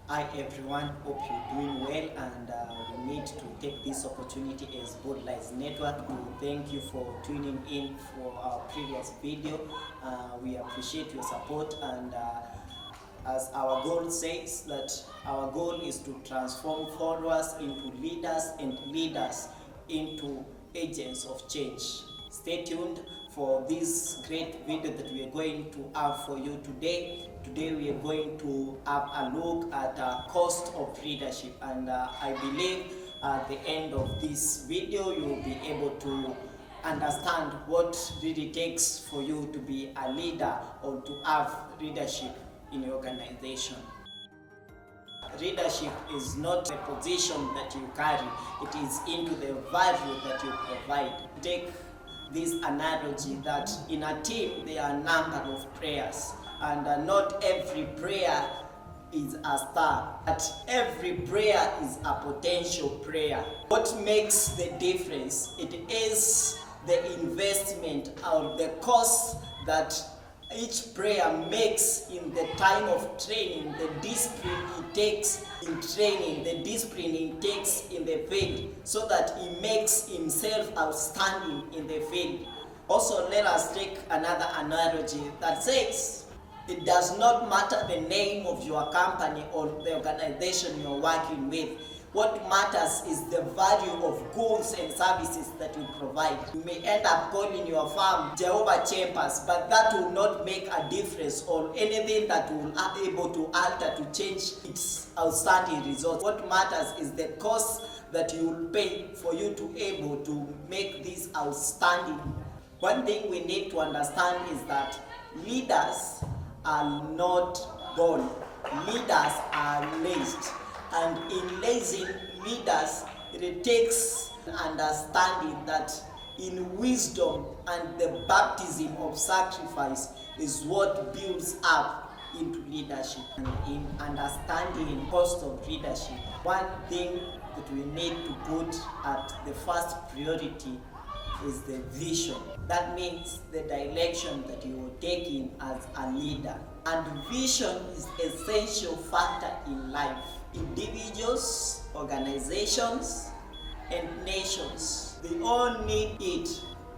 Hi everyone, hope you're doing well, and we need to take this opportunity as Bold Lies Network to thank you for tuning in for our previous video. We appreciate your support, and as our goal says, that our goal is to transform followers into leaders and leaders into agents of change. Stay tuned for this great video that we are going to have for you today. Today we are going to have a look at the cost of leadership, and I believe at the end of this video you will be able to understand what really takes for you to be a leader or to have leadership in your organization. Leadership is not a position that you carry, it is into the value that you provide. Take this analogy that in a team there are a number of prayers, and not every prayer is a star, but every prayer is a potential prayer. What makes the difference? It is the investment or the cost that each prayer makes in the time of training, the discipline it takes in training, the discipline it takes in the field, so that he makes himself outstanding in the field. Also, let us take another analogy that says it does not matter the name of your company or the organization you're working with. What matters is the value of goods and services that you provide. You may end up calling your firm Jehovah Chambers, but that will not make a difference or anything that will be able to alter to change its outstanding results. What matters is the cost that you will pay for you to be able to make this outstanding. One thing we need to understand is that leaders are not born. Leaders are raised. And in raising leaders, it takes understanding that in wisdom and the baptism of sacrifice is what builds up into leadership. And in understanding the cost of leadership, one thing that we need to put at the first priority is the vision. That means the direction that you are taking as a leader. And vision is an essential factor in life. Individuals, organizations, and nations, they all need it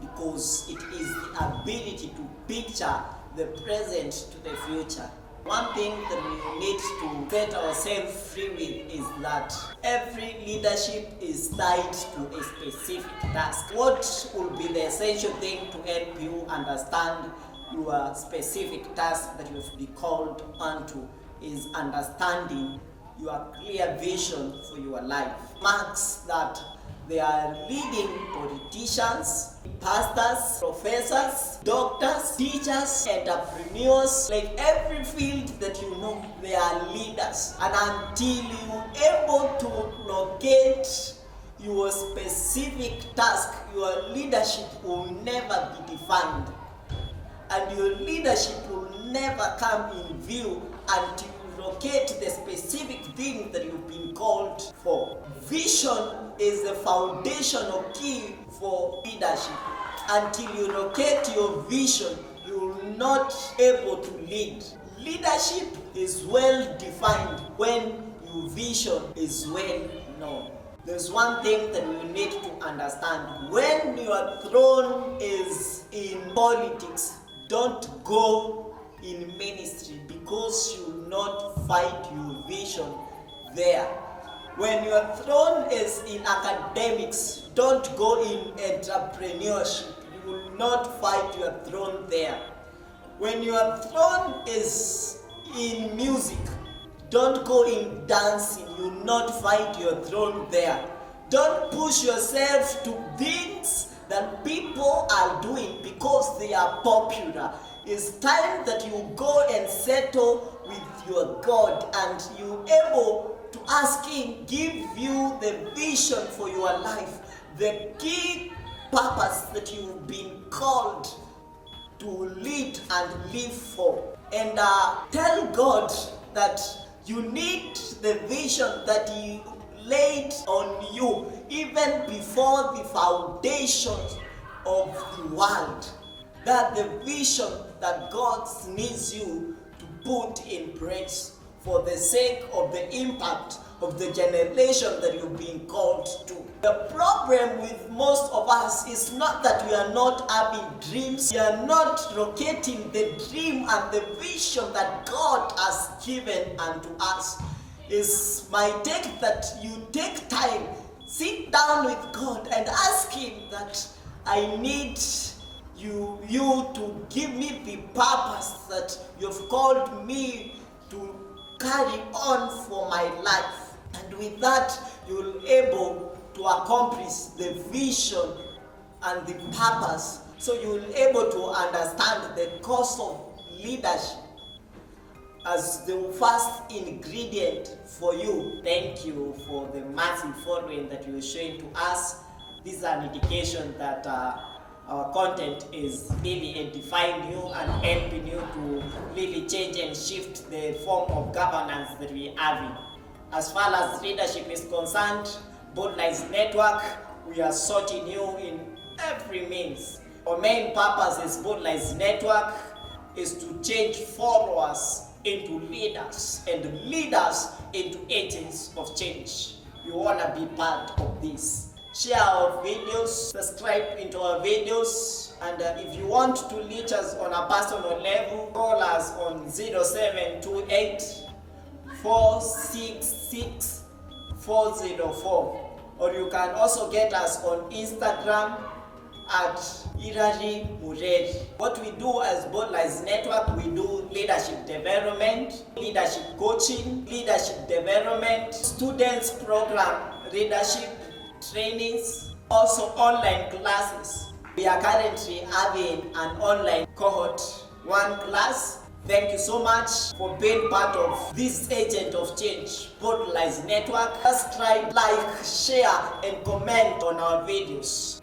because it is the ability to picture the present to the future. One thing that we need to set ourselves free with is that every leadership is tied to a specific task. What will be the essential thing to help you understand your specific task that you've been called onto is understanding your clear vision for your life. Marks that they are leading politicians, pastors, professors, doctors, teachers, entrepreneurs, like every field that you know, they are leaders. And until you're able to locate your specific task, your leadership will never be defined. And your leadership will never come in view until locate the specific thing that you've been called for. Vision is the foundational key for leadership. Until you locate your vision, you will not able to lead. Leadership is well defined when your vision is well known. There's one thing that you need to understand. When your throne is in politics, don't go in ministry, because you will not find your vision there. When your throne is in academics, don't go in entrepreneurship. You will not find your throne there. When your throne is in music, don't go in dancing. You will not find your throne there. Don't push yourself to things that people are doing because they are popular. It's time that you go and settle with your God, and you able to ask Him give you the vision for your life, the key purpose that you've been called to lead and live for. And tell God that you need the vision that He laid on you even before the foundation of the world. That the vision that God needs you to put in place for the sake of the impact of the generation that you've been called to. The problem with most of us is not that we are not having dreams, we are not locating the dream and the vision that God has given unto us. It's my take that you take time, sit down with God and ask Him that I need you to give me the purpose that you've called me to carry on for my life. And with that, you'll be able to accomplish the vision and the purpose. So you'll be able to understand the cost of leadership as the first ingredient for you. Thank you for the massive following that you're showing to us. This is an indication that our content is really edifying you and helping you to really change and shift the form of governance that we are having. As far as leadership is concerned, Bold Lines Network, we are sorting you in every means. Our main purpose is Bold Lines Network is to change followers into leaders and leaders into agents of change. You want to be part of this. Share our videos, subscribe into our videos, and if you want to reach us on a personal level, call us on 0728 466 404, or you can also get us on Instagram at Irari Mureri. What we do as Bold Lines Network, we do leadership development, leadership coaching, leadership development, students program, leadership trainings, also online classes. We are currently having an online cohort, 1 class. Thank you so much for being part of this agent of change, Bold Lines Network. Subscribe, like, share, and comment on our videos.